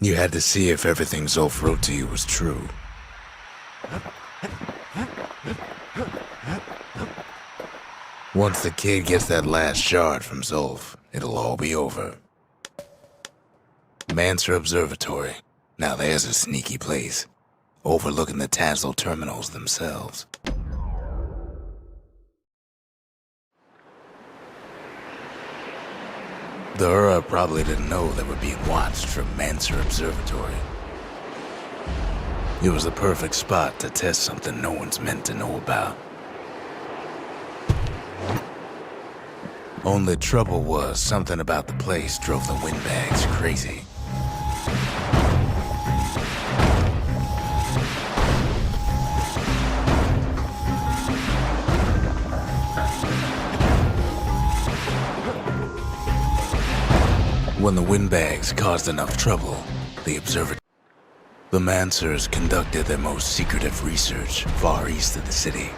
You had to see if everything Zolf wrote to you was true. Once the kid gets that last shard from Zolf, it'll all be over. Manser Observatory. Now there's a sneaky place, overlooking the Tassel terminals themselves. The Ura probably didn't know they were being watched from Manser Observatory. It was the perfect spot to test something no one's meant to know about. Only trouble was, something about the place drove the windbags crazy. When the windbags caused enough trouble, the Mansers conducted their most secretive research far east of the city.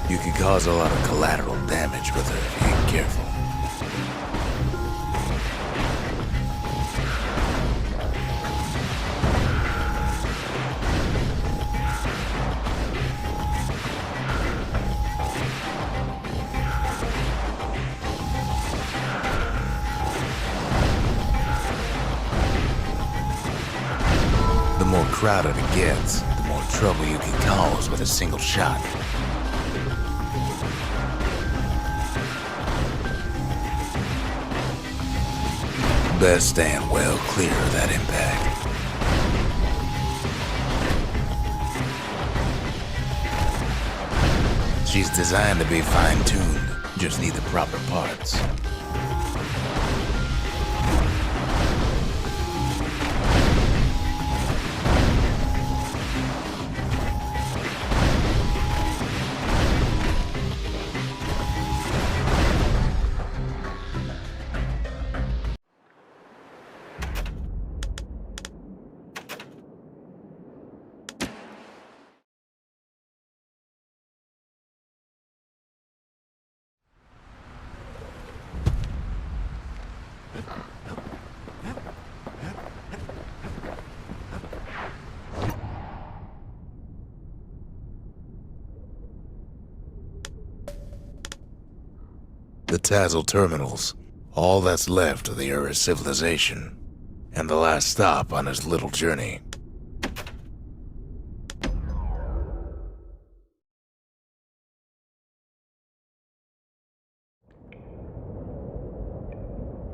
You could cause a lot of collateral damage with her if you ain't careful. The more crowded it gets, the more trouble you can cause with a single shot. Best stand well clear of that impact. She's designed to be fine-tuned, just need the proper parts. The Tassel terminals, all that's left of the Ura civilization, and the last stop on his little journey.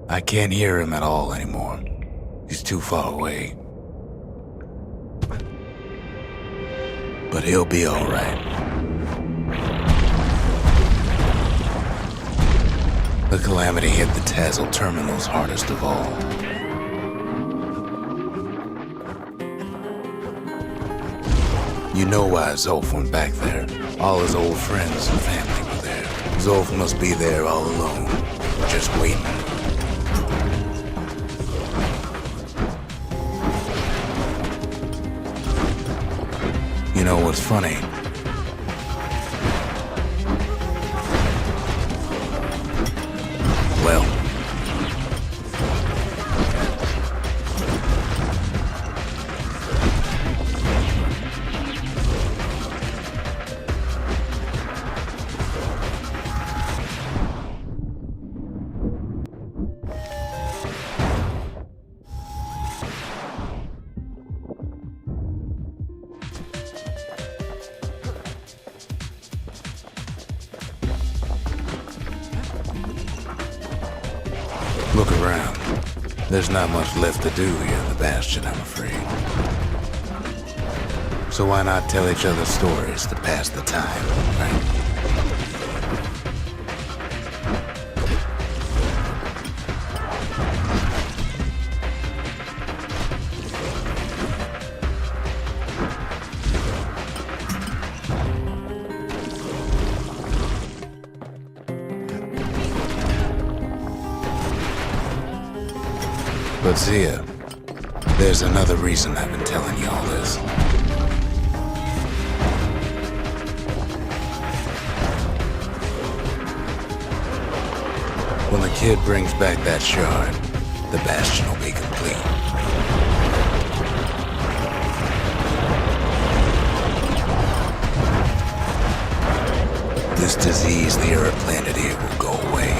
I can't hear him at all anymore. He's too far away. But he'll be all right. The calamity hit the Tassel terminals hardest of all. You know why Zolf went back there. All his old friends and family were there. Zolf must be there all alone, just waiting. You know what's funny? Well, look around. There's not much left to do here in the Bastion, I'm afraid. So why not tell each other stories to pass the time, right? But Zia, there's another reason I've been telling you all this. When the kid brings back that shard, the Bastion will be complete. This disease the Earth planted here will go away.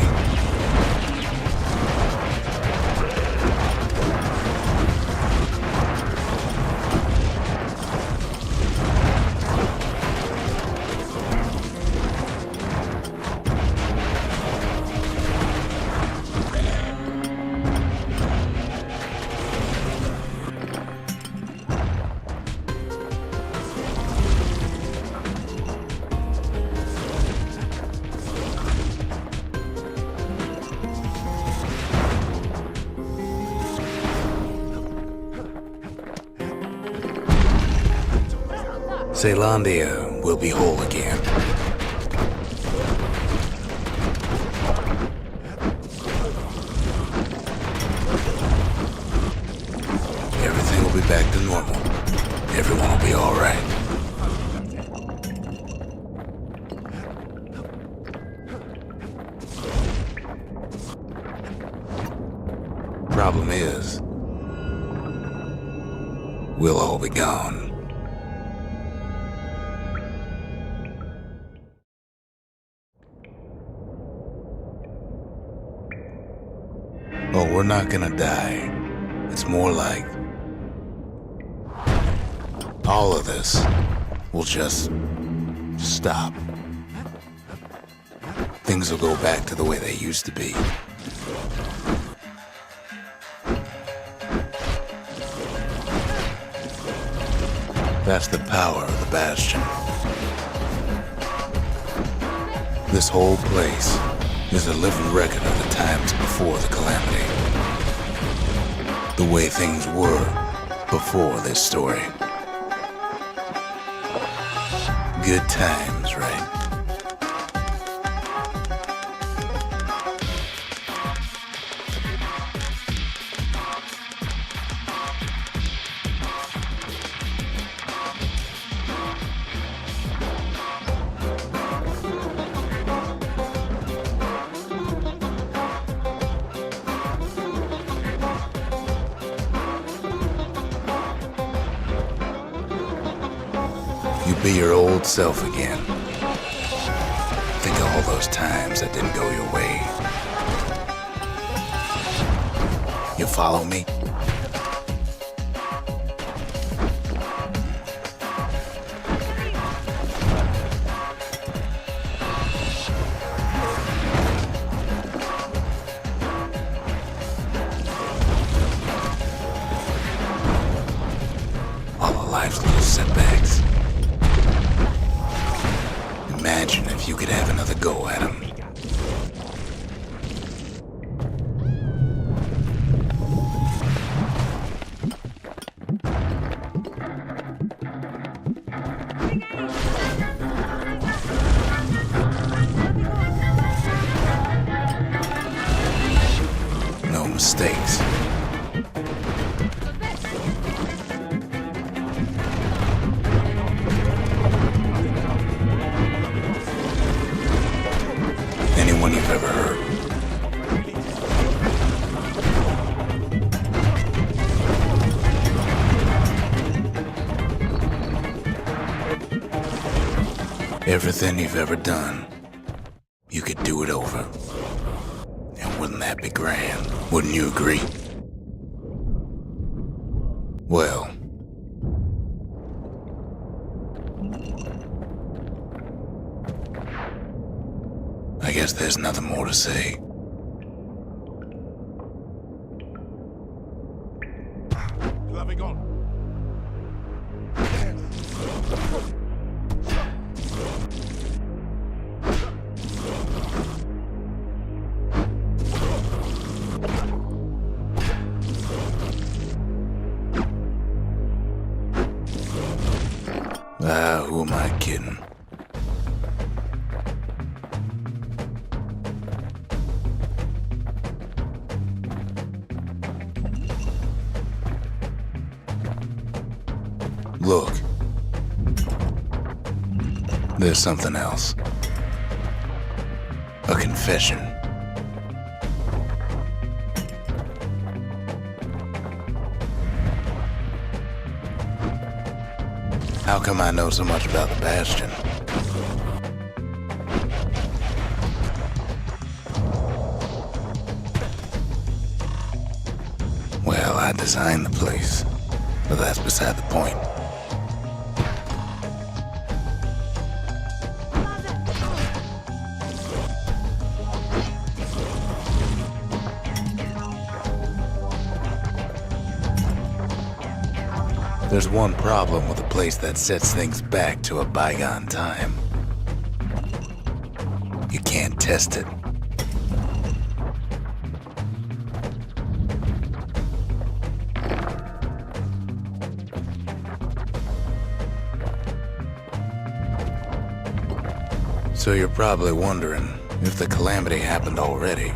Zealandia will be whole again. Everything will be back to normal. Everyone will be all right. Problem is, we'll all be gone. Oh, we're not gonna die. It's more like all of this will just stop. Things will go back to the way they used to be. That's the power of the Bastion. This whole place is a living record of the times before the calamity. The way things were before this story. Good times, right? You be your old self again. Think of all those times that didn't go your way. You follow me? All of life's little setbacks. Imagine if you could have another go at him. No mistakes. Anyone you've ever heard. Everything you've ever done, you could do it over. And wouldn't that be grand? Wouldn't you agree? Well, I guess there's nothing more to say. Loving on. Who am I kidding? There's something else. A confession. How come I know so much about the Bastion? Well, I designed the place, but that's beside the point. There's one problem with a place that sets things back to a bygone time. You can't test it. So you're probably wondering if the calamity happened already.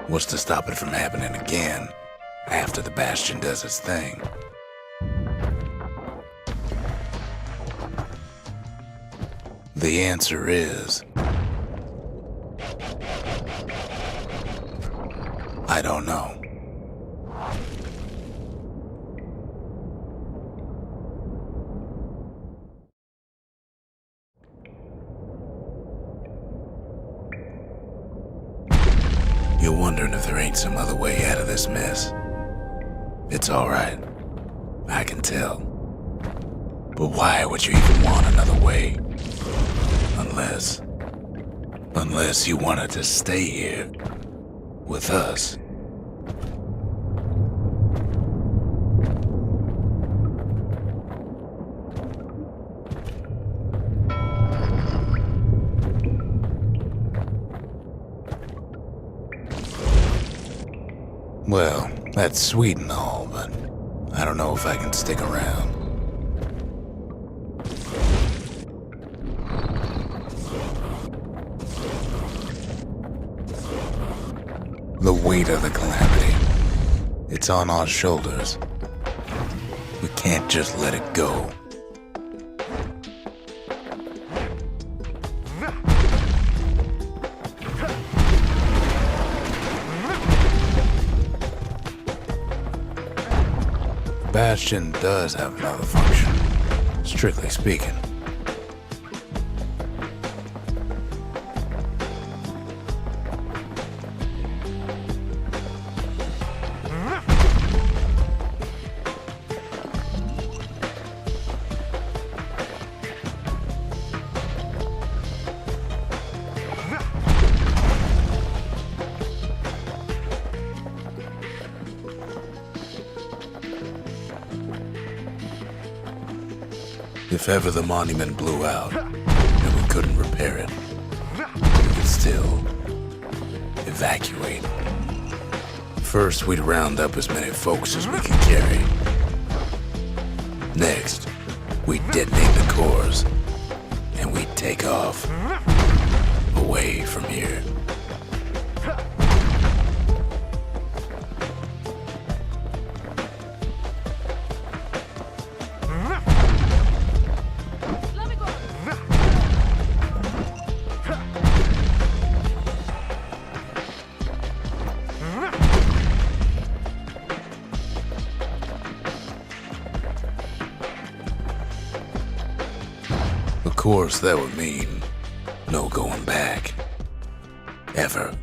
What's to stop it from happening again after the Bastion does its thing? The answer is... I don't know. You're wondering if there ain't some other way out of this mess. It's all right. I can tell. But why would you even want another way? Unless you wanted to stay here with us. Well, that's sweet and all, but I don't know if I can stick around. The weight of the calamity. It's on our shoulders. We can't just let it go. Bastion does have another function, strictly speaking. If ever the monument blew out and we couldn't repair it, we could still evacuate. First, we'd round up as many folks as we could carry. Next, we'd detonate the cores, and we'd take off away from here. Of course, that would mean no going back. Ever.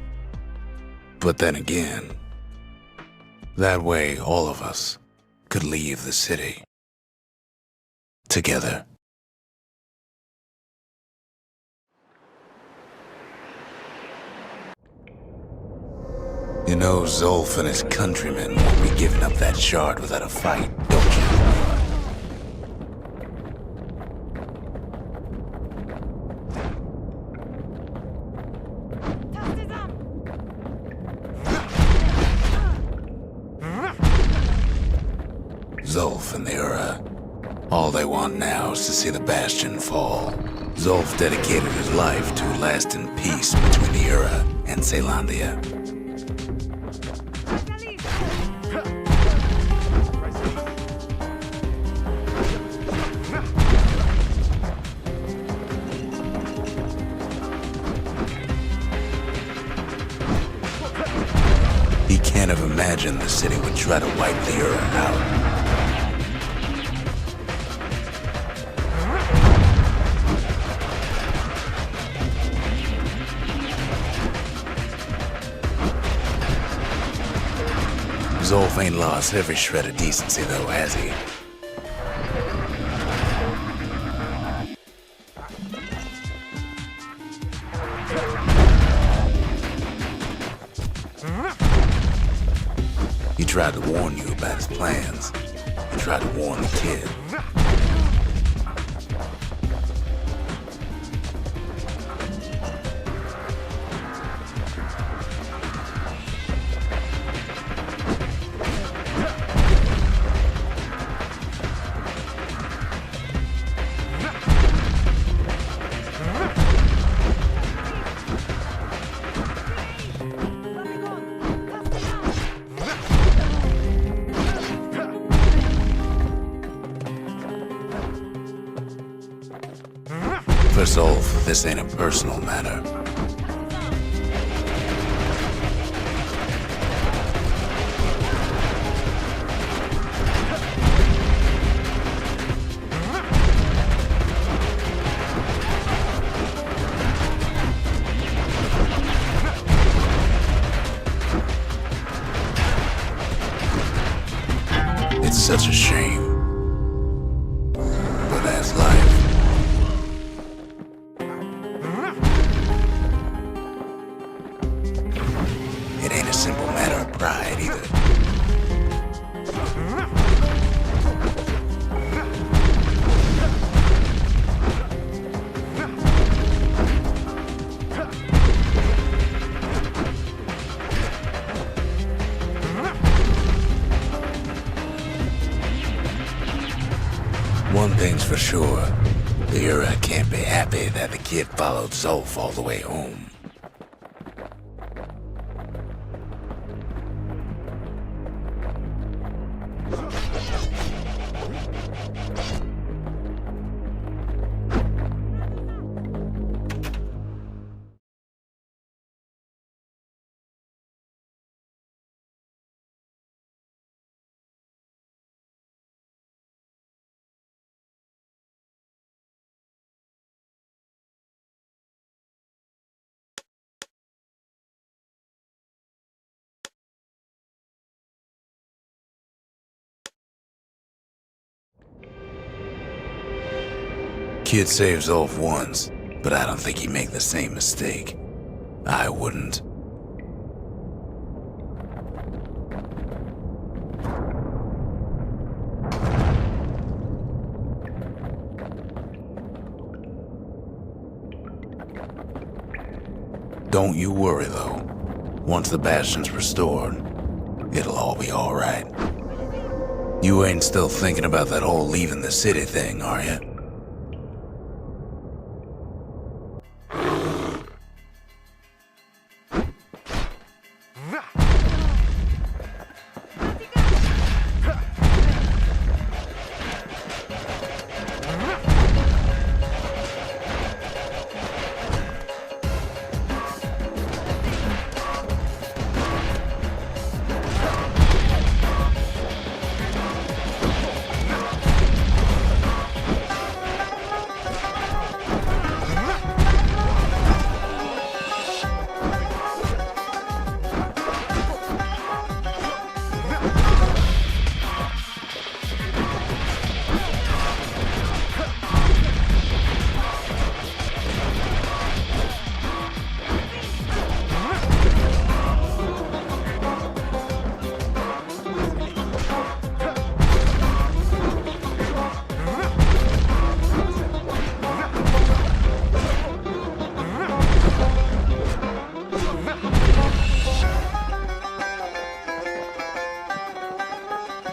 But then again, that way all of us could leave the city. Together. You know, Zolf and his countrymen won't be giving up that shard without a fight, don't you? Zolf and the Ura. All they want now is to see the Bastion fall. Zolf dedicated his life to lasting peace between the Ura and Caelondia. imagine the city would try to wipe the Earth out. Zolf ain't lost every shred of decency though, has he? He tried to warn you about his plans. He tried to warn the kid. For Zolf, this ain't a personal matter. It's such a shame. But that's life. It ain't a simple matter of pride either. One thing's for sure, the Ura can't be happy that the kid followed Zolf all the way home. Kid saves Zolf once, but I don't think he'd make the same mistake. I wouldn't. Don't you worry though. Once the Bastion's restored, it'll all be alright. You ain't still thinking about that whole leaving the city thing, are you?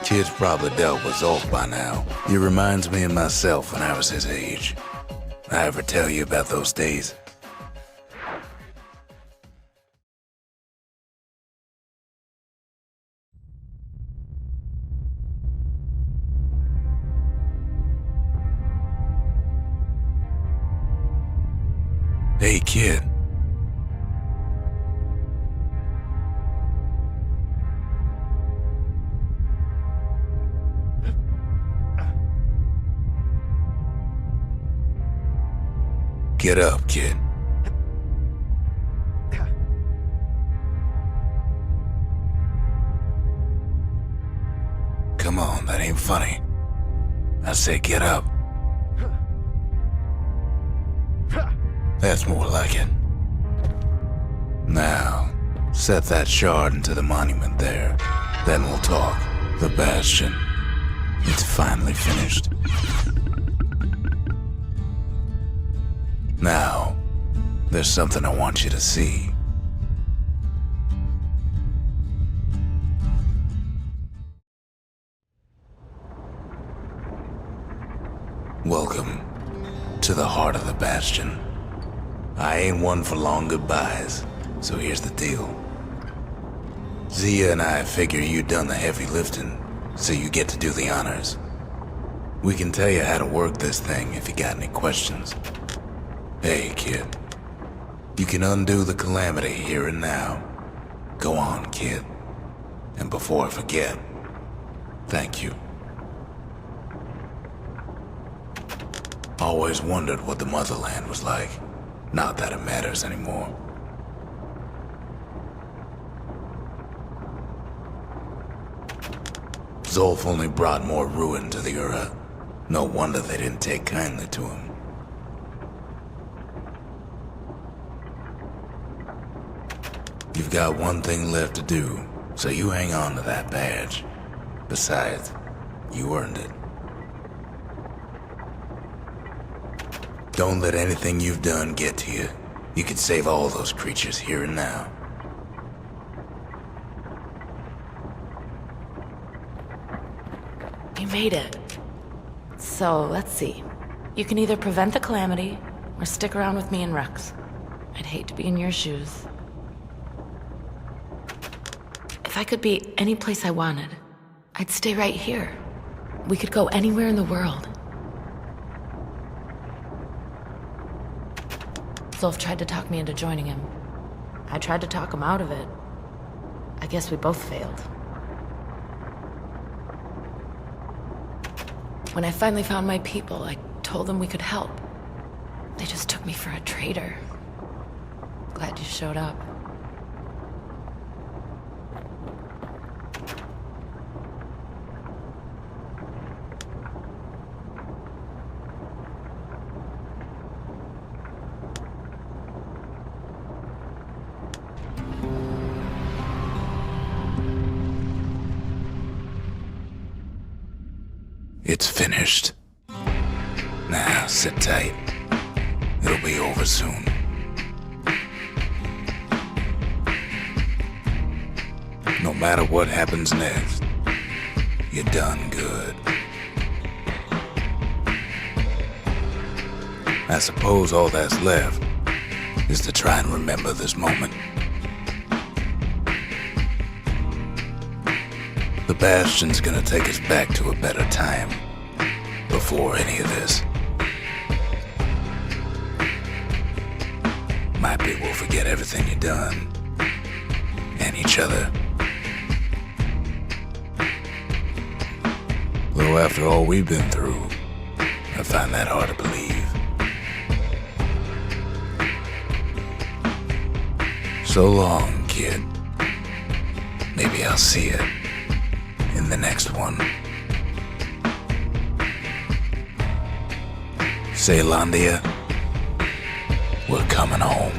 Kid's probably dealt with Zolf by now. He reminds me of myself when I was his age. I ever tell you about those days? Hey, kid. Get up, kid. Come on, that ain't funny. I said get up. That's more like it. Now, set that shard into the monument there. Then we'll talk. The Bastion. It's finally finished. Now, there's something I want you to see. Welcome to the heart of the Bastion. I ain't one for long goodbyes, so here's the deal. Zia and I figure you done the heavy lifting, so you get to do the honors. We can tell you how to work this thing if you got any questions. Hey, kid. You can undo the calamity here and now. Go on, kid. And before I forget, thank you. Always wondered what the motherland was like. Not that it matters anymore. Zolf only brought more ruin to the Ura. No wonder they didn't take kindly to him. You've got one thing left to do, so you hang on to that badge. Besides, you earned it. Don't let anything you've done get to you. You can save all those creatures here and now. You made it. So, let's see. You can either prevent the calamity, or stick around with me and Rex. I'd hate to be in your shoes. If I could be any place I wanted, I'd stay right here. We could go anywhere in the world. Zolf tried to talk me into joining him. I tried to talk him out of it. I guess we both failed. When I finally found my people, I told them we could help. They just took me for a traitor. Glad you showed up. It's finished. Now, sit tight. It'll be over soon. No matter what happens next, you're done good. I suppose all that's left is to try and remember this moment. The Bastion's gonna take us back to a better time, before any of this. Might be we'll forget everything you've done, and each other. Though after all we've been through, I find that hard to believe. So long, kid. Maybe I'll see you in the next one. Saylandia, we're coming home.